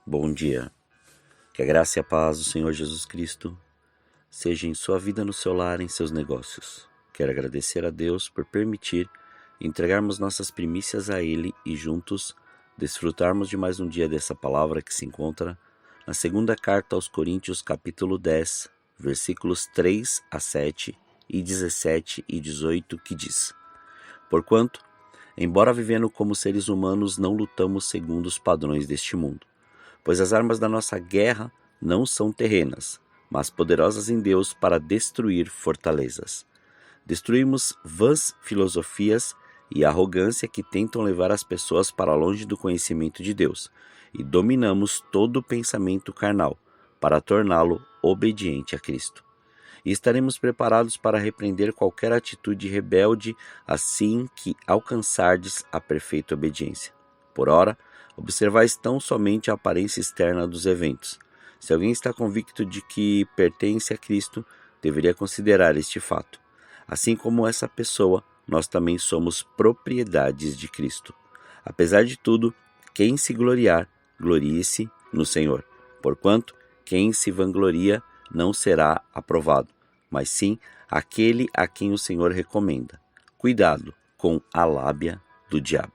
Bom dia. Que a graça e a paz do Senhor Jesus Cristo seja em sua vida, no seu lar, em seus negócios. Quero agradecer a Deus por permitir entregarmos nossas primícias a Ele e juntos desfrutarmos de mais um dia dessa palavra que se encontra na segunda carta aos Coríntios, capítulo 10, versículos 3 a 7 e 17 e 18, que diz: Porquanto, embora vivendo como seres humanos, não lutamos segundo os padrões deste mundo, pois as armas da nossa guerra não são terrenas, mas poderosas em Deus para destruir fortalezas. Destruímos vãs filosofias e arrogância que tentam levar as pessoas para longe do conhecimento de Deus, e dominamos todo o pensamento carnal, para torná-lo obediente a Cristo. E estaremos preparados para repreender qualquer atitude rebelde assim que alcançardes a perfeita obediência. Por ora, observais tão somente a aparência externa dos eventos. Se alguém está convicto de que pertence a Cristo, deveria considerar este fato. Assim como essa pessoa, nós também somos propriedades de Cristo. Apesar de tudo, quem se gloriar, glorie-se no Senhor. Porquanto, quem se vangloria não será aprovado, mas sim aquele a quem o Senhor recomenda. Cuidado com a lábia do diabo.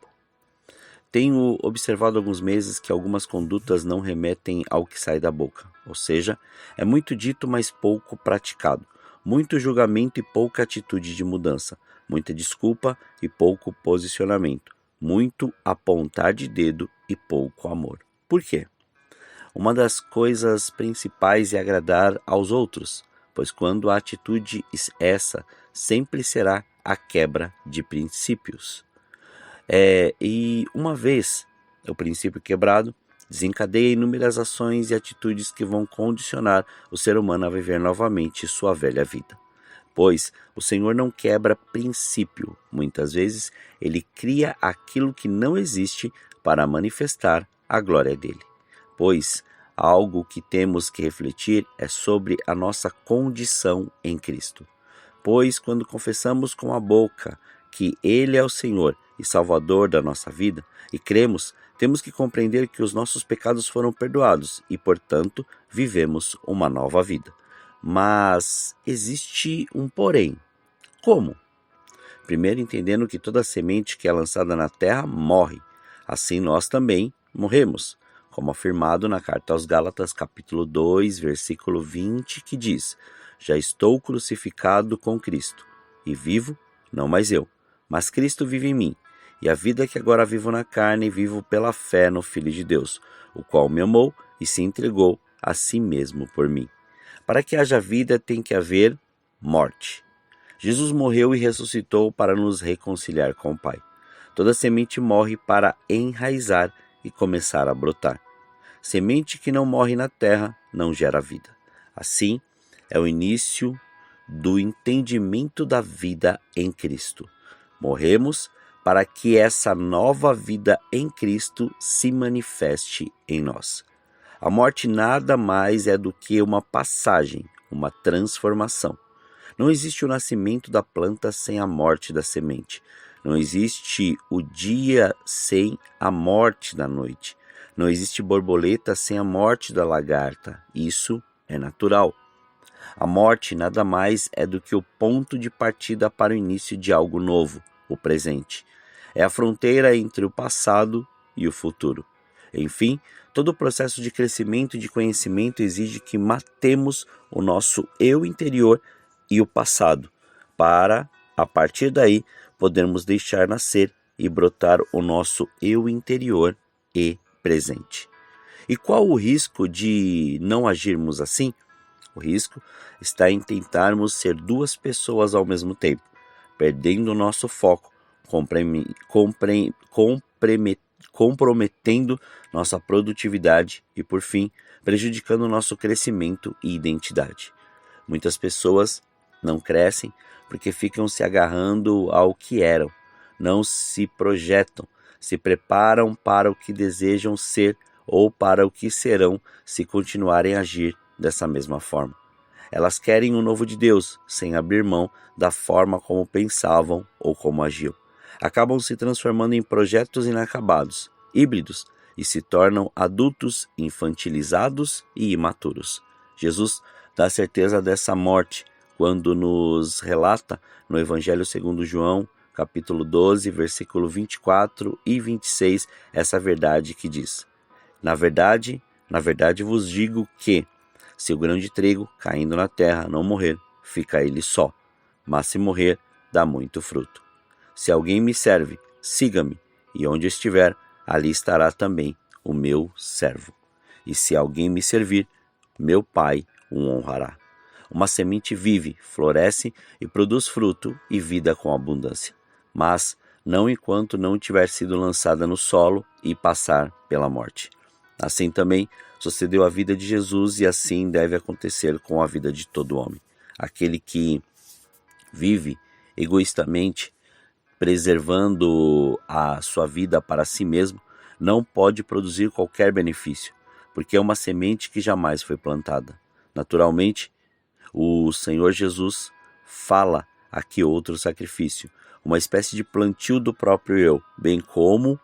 Tenho observado há alguns meses que algumas condutas não remetem ao que sai da boca, ou seja, é muito dito, mas pouco praticado, muito julgamento e pouca atitude de mudança, muita desculpa e pouco posicionamento, muito apontar de dedo e pouco amor. Por quê? Uma das coisas principais é agradar aos outros, pois quando a atitude essa sempre será a quebra de princípios. E uma vez o princípio quebrado, desencadeia inúmeras ações e atitudes que vão condicionar o ser humano a viver novamente sua velha vida. Pois o Senhor não quebra princípio, muitas vezes ele cria aquilo que não existe para manifestar a glória dele. Pois algo que temos que refletir é sobre a nossa condição em Cristo. Pois quando confessamos com a boca que Ele é o Senhor e Salvador da nossa vida, e cremos, temos que compreender que os nossos pecados foram perdoados e, portanto, vivemos uma nova vida. Mas existe um porém. Como? Primeiro, entendendo que toda semente que é lançada na terra morre. Assim nós também morremos, como afirmado na carta aos Gálatas, capítulo 2, versículo 20, que diz: Já estou crucificado com Cristo, e vivo, não mais eu, mas Cristo vive em mim. E a vida que agora vivo na carne, vivo pela fé no Filho de Deus, o qual me amou e se entregou a si mesmo por mim. Para que haja vida, tem que haver morte. Jesus morreu e ressuscitou para nos reconciliar com o Pai. Toda semente morre para enraizar e começar a brotar. Semente que não morre na terra não gera vida. Assim, é o início do entendimento da vida em Cristo. Morremos para que essa nova vida em Cristo se manifeste em nós. A morte nada mais é do que uma passagem, uma transformação. Não existe o nascimento da planta sem a morte da semente. Não existe o dia sem a morte da noite. Não existe borboleta sem a morte da lagarta. Isso é natural. A morte nada mais é do que o ponto de partida para o início de algo novo, o presente. É a fronteira entre o passado e o futuro. Enfim, todo o processo de crescimento e de conhecimento exige que matemos o nosso eu interior e o passado, para, a partir daí, podermos deixar nascer e brotar o nosso eu interior e presente. E qual o risco de não agirmos assim? O risco está em tentarmos ser duas pessoas ao mesmo tempo, perdendo o nosso foco, comprometendo nossa produtividade e, por fim, prejudicando nosso crescimento e identidade. Muitas pessoas não crescem porque ficam se agarrando ao que eram, não se projetam, se preparam para o que desejam ser ou para o que serão se continuarem a agir dessa mesma forma. Elas querem o novo de Deus, sem abrir mão da forma como pensavam ou como agiam. Acabam se transformando em projetos inacabados, híbridos, e se tornam adultos infantilizados e imaturos. Jesus dá certeza dessa morte quando nos relata no Evangelho segundo João, capítulo 12, versículo 24 e 26, essa verdade que diz: na verdade vos digo que, se o grão de trigo caindo na terra não morrer, fica ele só, mas se morrer, dá muito fruto. Se alguém me serve, siga-me, e onde estiver, ali estará também o meu servo. E se alguém me servir, meu Pai o honrará. Uma semente vive, floresce e produz fruto e vida com abundância, mas não enquanto não tiver sido lançada no solo e passar pela morte. Assim também sucedeu a vida de Jesus e assim deve acontecer com a vida de todo homem. Aquele que vive egoístamente, preservando a sua vida para si mesmo, não pode produzir qualquer benefício, porque é uma semente que jamais foi plantada. Naturalmente, o Senhor Jesus fala aqui outro sacrifício, uma espécie de plantio do próprio eu, bem como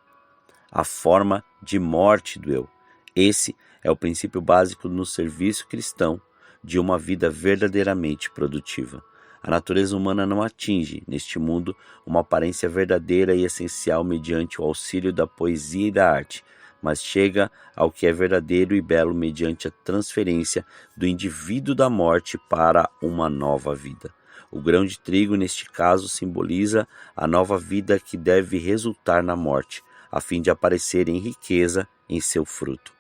a forma de morte do eu. Esse é o princípio básico no serviço cristão de uma vida verdadeiramente produtiva. A natureza humana não atinge, neste mundo, uma aparência verdadeira e essencial mediante o auxílio da poesia e da arte, mas chega ao que é verdadeiro e belo mediante a transferência do indivíduo da morte para uma nova vida. O grão de trigo, neste caso, simboliza a nova vida que deve resultar na morte, a fim de aparecer em riqueza em seu fruto.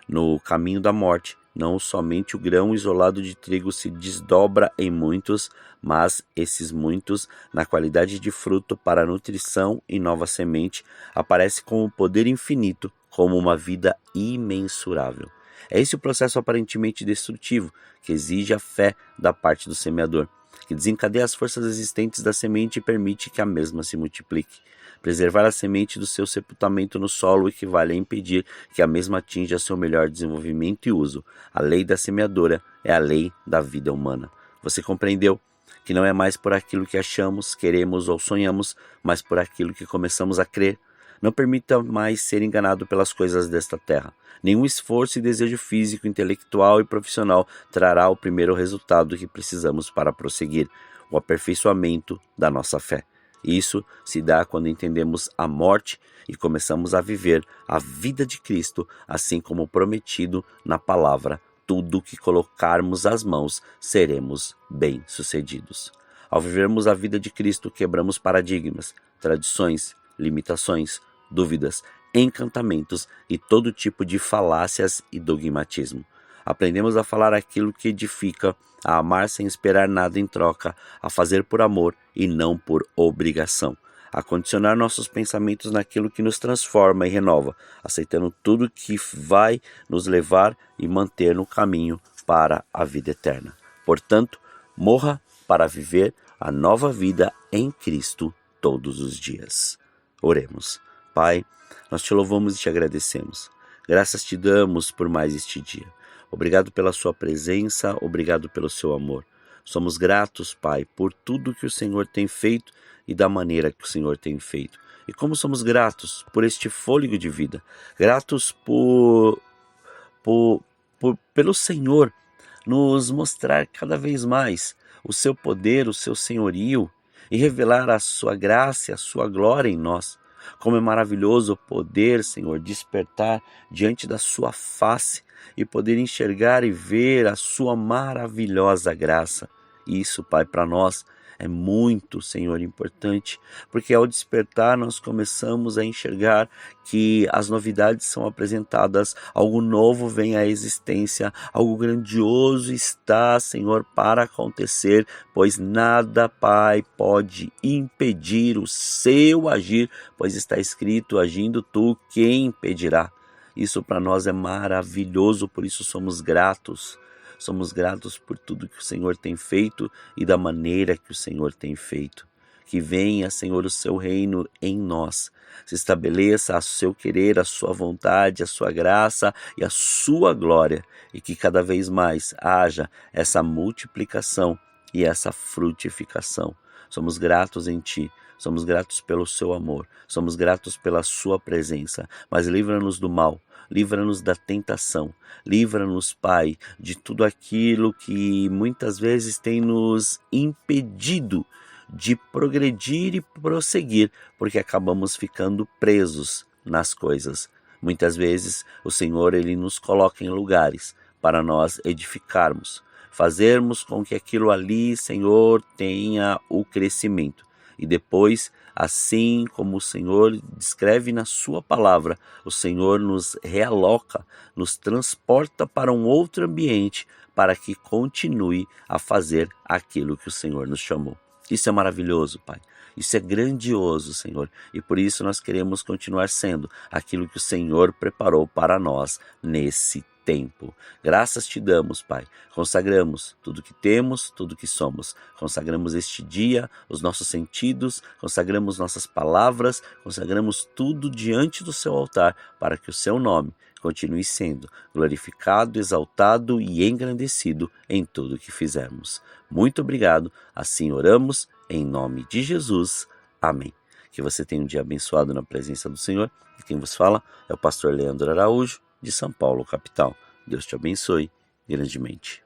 No caminho da morte, não somente o grão isolado de trigo se desdobra em muitos, mas esses muitos, na qualidade de fruto para a nutrição e nova semente, aparece com um poder infinito, como uma vida imensurável. É esse o processo aparentemente destrutivo, que exige a fé da parte do semeador, que desencadeia as forças existentes da semente e permite que a mesma se multiplique. Preservar a semente do seu sepultamento no solo equivale a impedir que a mesma atinja seu melhor desenvolvimento e uso. A lei da semeadora é a lei da vida humana. Você compreendeu que não é mais por aquilo que achamos, queremos ou sonhamos, mas por aquilo que começamos a crer? Não permita mais ser enganado pelas coisas desta terra. Nenhum esforço e desejo físico, intelectual e profissional trará o primeiro resultado que precisamos para prosseguir, o aperfeiçoamento da nossa fé. Isso se dá quando entendemos a morte e começamos a viver a vida de Cristo, assim como prometido na palavra: tudo que colocarmos as mãos, seremos bem-sucedidos. Ao vivermos a vida de Cristo, quebramos paradigmas, tradições, limitações, dúvidas, encantamentos e todo tipo de falácias e dogmatismo. Aprendemos a falar aquilo que edifica, a amar sem esperar nada em troca, a fazer por amor e não por obrigação, a condicionar nossos pensamentos naquilo que nos transforma e renova, aceitando tudo que vai nos levar e manter no caminho para a vida eterna. Portanto, morra para viver a nova vida em Cristo todos os dias. Oremos. Pai, nós te louvamos e te agradecemos. Graças te damos por mais este dia. Obrigado pela sua presença, obrigado pelo seu amor. Somos gratos, Pai, por tudo que o Senhor tem feito e da maneira que o Senhor tem feito. E como somos gratos por este fôlego de vida, gratos pelo Senhor nos mostrar cada vez mais o seu poder, o seu senhorio e revelar a sua graça e a sua glória em nós. Como é maravilhoso poder, Senhor, despertar diante da sua face e poder enxergar e ver a sua maravilhosa graça. Isso, Pai, para nós é muito, Senhor, importante, porque ao despertar nós começamos a enxergar que as novidades são apresentadas, algo novo vem à existência, algo grandioso está, Senhor, para acontecer, pois nada, Pai, pode impedir o seu agir, pois está escrito: agindo tu, quem impedirá? Isso para nós é maravilhoso, por isso somos gratos. Somos gratos por tudo que o Senhor tem feito e da maneira que o Senhor tem feito. Que venha, Senhor, o seu reino em nós. Se estabeleça o seu querer, a sua vontade, a sua graça e a sua glória. E que cada vez mais haja essa multiplicação e essa frutificação. somos gratos em Ti, somos gratos pelo Seu amor, somos gratos pela Sua presença, mas livra-nos do mal, livra-nos da tentação, livra-nos, Pai, de tudo aquilo que muitas vezes tem nos impedido de progredir e prosseguir, porque acabamos ficando presos nas coisas. Muitas vezes o Senhor, Ele nos coloca em lugares para nós edificarmos, fazermos com que aquilo ali, Senhor, tenha o crescimento. E depois, assim como o Senhor descreve na sua palavra, o Senhor nos realoca, nos transporta para um outro ambiente para que continue a fazer aquilo que o Senhor nos chamou. Isso é maravilhoso, Pai. Isso é grandioso, Senhor. E por isso nós queremos continuar sendo aquilo que o Senhor preparou para nós nesse tempo. Graças te damos, Pai. Consagramos tudo que temos, tudo que somos. Consagramos este dia, os nossos sentidos, consagramos nossas palavras, consagramos tudo diante do seu altar para que o seu nome continue sendo glorificado, exaltado e engrandecido em tudo que fizermos. Muito obrigado, assim oramos, em nome de Jesus. Amém. Que você tenha um dia abençoado na presença do Senhor. E quem vos fala é o pastor Leandro Araújo, de São Paulo, capital. Deus te abençoe grandemente.